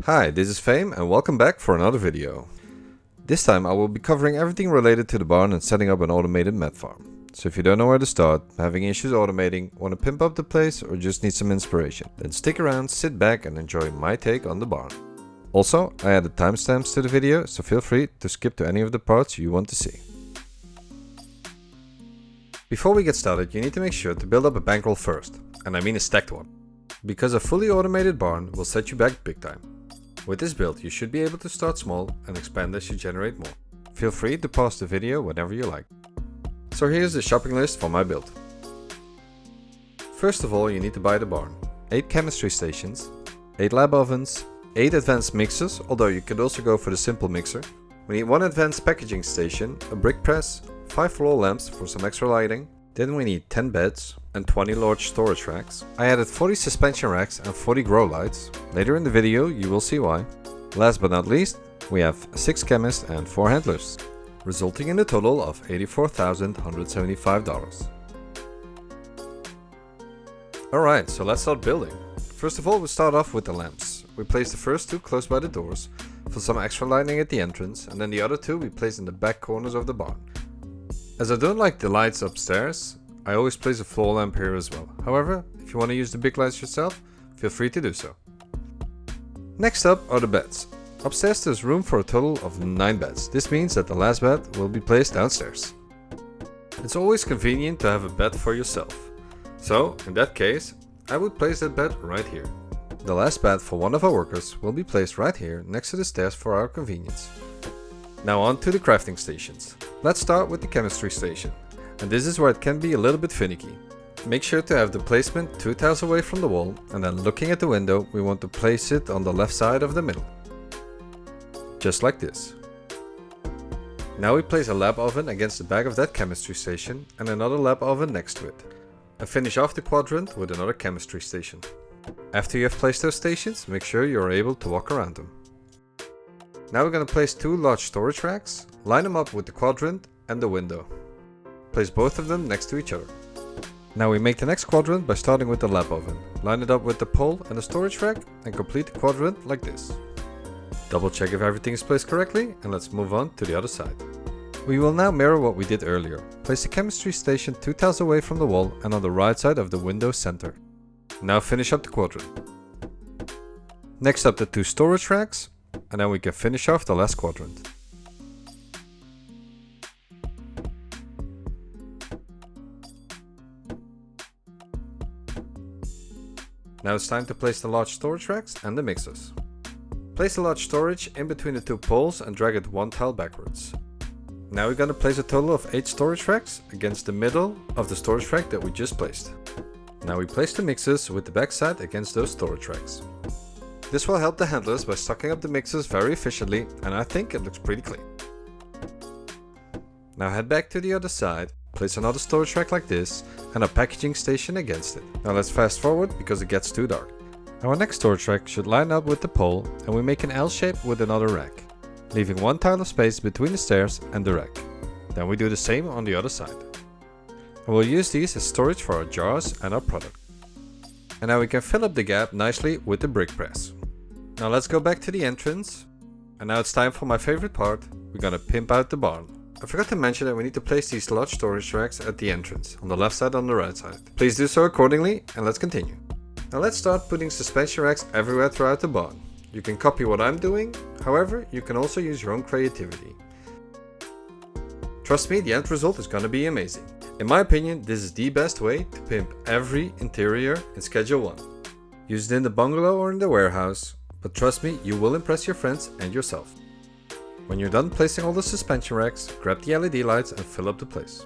Hi, this is Fame and welcome back for another video. This time I will be covering everything related to the barn and setting up an automated mat farm. So if you don't know where to start, having issues automating, want to pimp up the place or just need some inspiration, then stick around, sit back and enjoy my take on the barn. Also, I added timestamps to the video, so feel free to skip to any of the parts you want to see. Before we get started, you need to make sure to build up a bankroll first, and I mean a stacked one, because a fully automated barn will set you back big time. With this build, you should be able to start small and expand as you generate more. Feel free to pause the video whenever you like. So here's the shopping list for my build. First of all, you need to buy the barn. 8 chemistry stations, 8 lab ovens, 8 advanced mixers, although you could also go for the simple mixer. We need 1 advanced packaging station, a brick press, 5 floor lamps for some extra lighting. Then we need 10 beds and 20 large storage racks. I added 40 suspension racks and 40 grow lights. Later in the video you will see why. Last but not least, we have 6 chemists and 4 handlers, resulting in a total of $84,175. Alright, so let's start building. First of all, we start off with the lamps. We place the first 2 close by the doors for some extra lighting at the entrance, and then the other 2 we place in the back corners of the barn. As I don't like the lights upstairs, I always place a floor lamp here as well. However, if you want to use the big lights yourself, feel free to do so. Next up are the beds. Upstairs there's room for a total of 9 beds. This means that the last bed will be placed downstairs. It's always convenient to have a bed for yourself. So, in that case, I would place that bed right here. The last bed for one of our workers will be placed right here next to the stairs for our convenience. Now on to the crafting stations. Let's start with the chemistry station, and this is where it can be a little bit finicky. Make sure to have the placement 2 tiles away from the wall, and then looking at the window we want to place it on the left side of the middle. Just like this. Now we place a lab oven against the back of that chemistry station and another lab oven next to it. And finish off the quadrant with another chemistry station. After you have placed those stations, make sure you are able to walk around them. Now we're going to place 2 large storage racks, line them up with the quadrant and the window. Place both of them next to each other. Now we make the next quadrant by starting with the lab oven. Line it up with the pole and the storage rack and complete the quadrant like this. Double check if everything is placed correctly and let's move on to the other side. We will now mirror what we did earlier. Place the chemistry station 2 tiles away from the wall and on the right side of the window center. Now finish up the quadrant. Next up the 2 storage racks. And then we can finish off the last quadrant. Now it's time to place the large storage racks and the mixers. Place the large storage in between the 2 poles and drag it 1 tile backwards. Now we're going to place a total of 8 storage racks against the middle of the storage rack that we just placed. Now we place the mixers with the back side against those storage racks. This will help the handlers by stocking up the mixers very efficiently, and I think it looks pretty clean. Now head back to the other side, place another storage rack like this and a packaging station against it. Now let's fast forward because it gets too dark. Our next storage rack should line up with the pole and we make an L shape with another rack, leaving 1 tile of space between the stairs and the rack. Then we do the same on the other side. And we'll use these as storage for our jars and our product. And now we can fill up the gap nicely with the brick press. Now let's go back to the entrance. And now it's time for my favorite part. We're gonna pimp out the barn. I forgot to mention that we need to place these large storage racks at the entrance, on the left side and on the right side. Please do so accordingly and let's continue. Now let's start putting suspension racks everywhere throughout the barn. You can copy what I'm doing, however you can also use your own creativity. Trust me, the end result is gonna be amazing. In my opinion, this is the best way to pimp every interior in Schedule 1. Use it in the bungalow or in the warehouse, but trust me, you will impress your friends and yourself. When you're done placing all the suspension racks, grab the LED lights and fill up the place.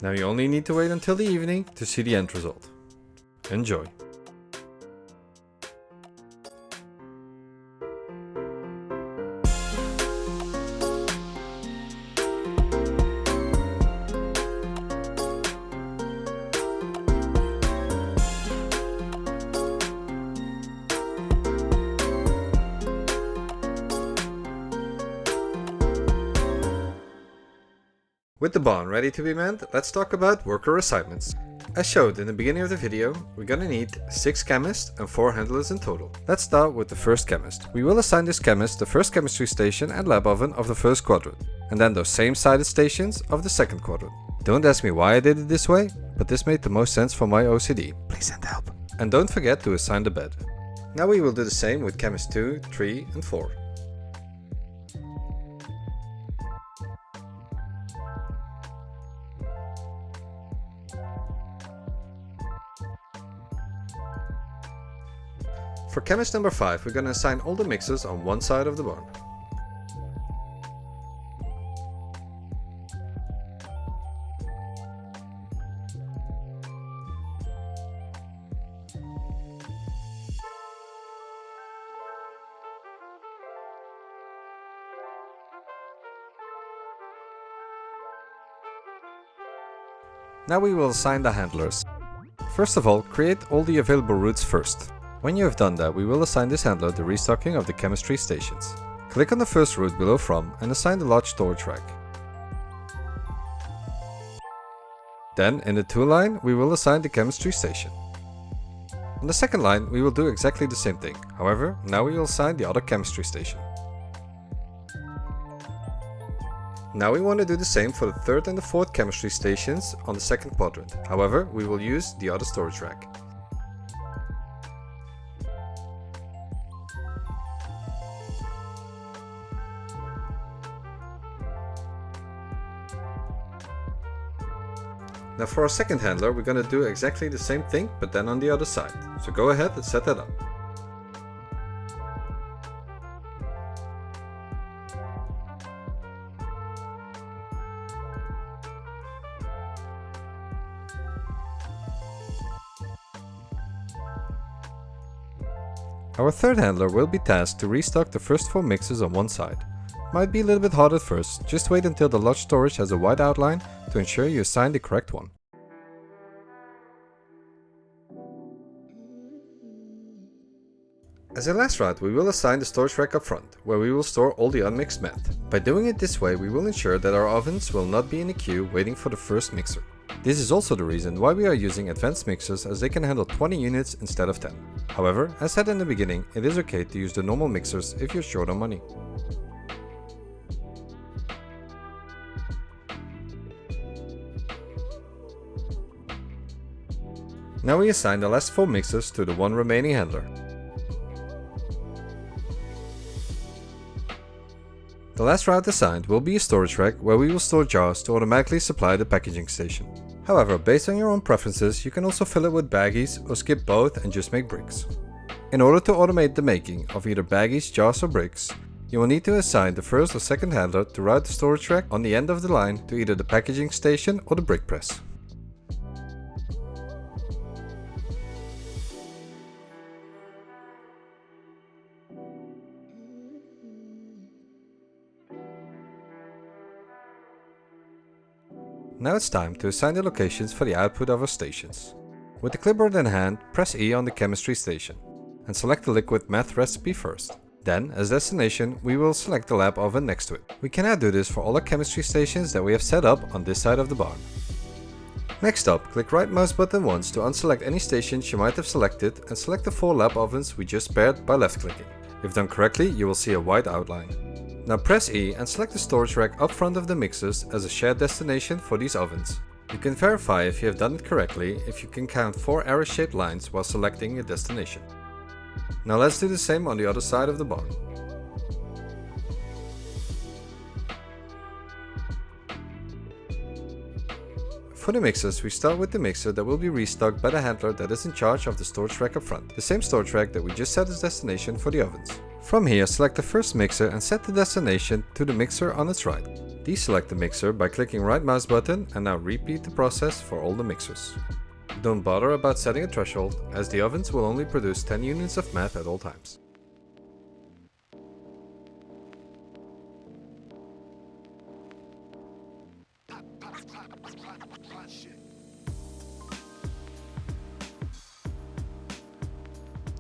Now you only need to wait until the evening to see the end result. Enjoy! With the barn ready to be manned, let's talk about worker assignments. As showed in the beginning of the video, we're gonna need 6 chemists and 4 handlers in total. Let's start with the first chemist. We will assign this chemist the first chemistry station and lab oven of the first quadrant, and then those same sided stations of the second quadrant. Don't ask me why I did it this way, but this made the most sense for my OCD. Please send help. And don't forget to assign the bed. Now we will do the same with chemist 2, 3 and 4. For chemist number 5, we're going to assign all the mixers on one side of the barn. Now we will assign the handlers. First of all, create all the available routes first. When you have done that, we will assign this handler the restocking of the chemistry stations. Click on the first route below from and assign the large storage rack. Then, in the tool line, we will assign the chemistry station. On the second line, we will do exactly the same thing. However, now we will assign the other chemistry station. Now we want to do the same for the third and the fourth chemistry stations on the second quadrant. However, we will use the other storage rack. Now for our second handler, we're going to do exactly the same thing, but then on the other side. So go ahead and set that up. Our third handler will be tasked to restock the first 4 mixers on one side. Might be a little bit hard at first, just wait until the large storage has a white outline to ensure you assign the correct one. As a last route, we will assign the storage rack up front, where we will store all the unmixed meth. By doing it this way, we will ensure that our ovens will not be in a queue waiting for the first mixer. This is also the reason why we are using advanced mixers, as they can handle 20 units instead of 10. However, as said in the beginning, it is okay to use the normal mixers if you're short on money. Now we assign the last 4 mixers to the one remaining handler. The last route assigned will be a storage rack where we will store jars to automatically supply the packaging station. However, based on your own preferences, you can also fill it with baggies or skip both and just make bricks. In order to automate the making of either baggies, jars or bricks, you will need to assign the first or second handler to route the storage rack on the end of the line to either the packaging station or the brick press. Now it's time to assign the locations for the output of our stations. With the clipboard in hand, press E on the chemistry station and select the liquid meth recipe first. Then, as destination, we will select the lab oven next to it. We can now do this for all our chemistry stations that we have set up on this side of the barn. Next up, click right mouse button once to unselect any stations you might have selected and select the 4 lab ovens we just paired by left clicking. If done correctly, you will see a white outline. Now press E and select the storage rack up front of the mixers as a shared destination for these ovens. You can verify if you have done it correctly if you can count 4 arrow-shaped lines while selecting a destination. Now let's do the same on the other side of the barn. For the mixers, we start with the mixer that will be restocked by the handler that is in charge of the storage rack up front, the same storage rack that we just set as destination for the ovens. From here, select the first mixer and set the destination to the mixer on its right. Deselect the mixer by clicking right mouse button and now repeat the process for all the mixers. Don't bother about setting a threshold, as the ovens will only produce 10 units of meth at all times.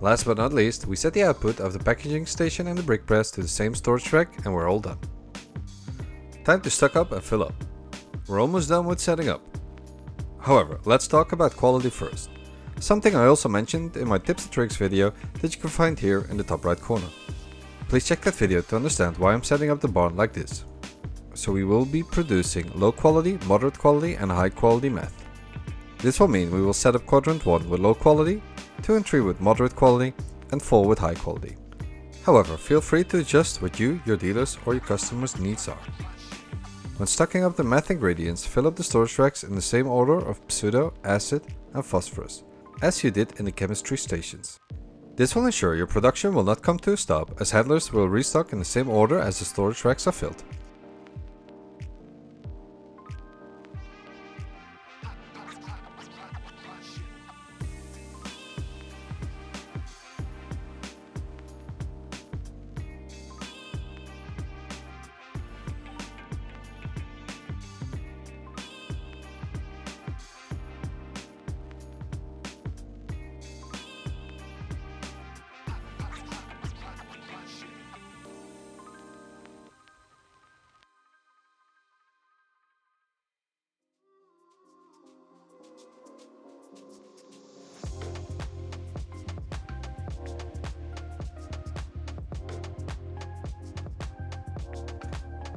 Last but not least, we set the output of the packaging station and the brick press to the same storage rack and we're all done. Time to stock up and fill up. we're almost done with setting up. However, let's talk about quality first. Something I also mentioned in my tips and tricks video that you can find here in the top right corner. Please check that video to understand why I'm setting up the barn like this. So we will be producing low quality, moderate quality and high quality meth. This will mean we will set up quadrant 1 with low quality, 2 and 3 with moderate quality and 4 with high quality. However, feel free to adjust what you, your dealers or your customers' needs are. When stocking up the meth ingredients, fill up the storage racks in the same order of pseudo, acid and phosphorus, as you did in the chemistry stations. This will ensure your production will not come to a stop, as handlers will restock in the same order as the storage racks are filled.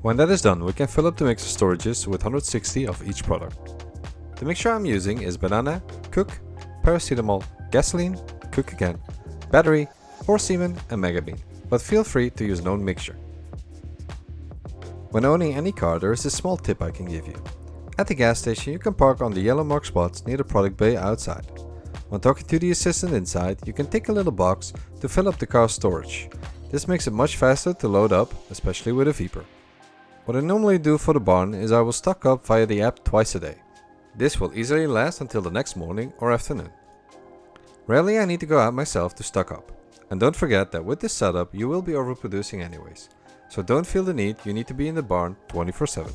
When that is done, we can fill up the mixer storages with 160 of each product. The mixture I'm using is banana, cook, paracetamol, gasoline, cook again, battery, horse semen and megabean, but feel free to use known mixture. When owning any car, there is a small tip I can give you. At the gas station you can park on the yellow marked spots near the product bay outside. When talking to the assistant inside, you can tick a little box to fill up the car's storage. This makes it much faster to load up, especially with a Viper. What I normally do for the barn is I will stock up via the app twice a day. This will easily last until the next morning or afternoon. Rarely I need to go out myself to stock up. And don't forget that with this setup you will be overproducing anyways. So don't feel the need you need to be in the barn 24/7.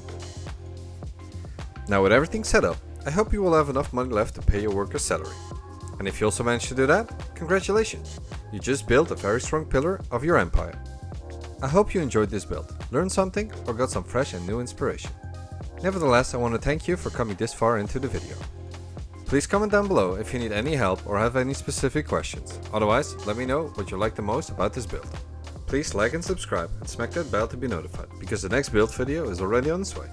Now with everything set up, I hope you will have enough money left to pay your workers' salary. And if you also managed to do that, congratulations! You just built a very strong pillar of your empire. I hope you enjoyed this build, learned something or got some fresh and new inspiration. Nevertheless, I want to thank you for coming this far into the video. Please comment down below if you need any help or have any specific questions. Otherwise, let me know what you like the most about this build. Please like and subscribe and smack that bell to be notified, because the next build video is already on its way.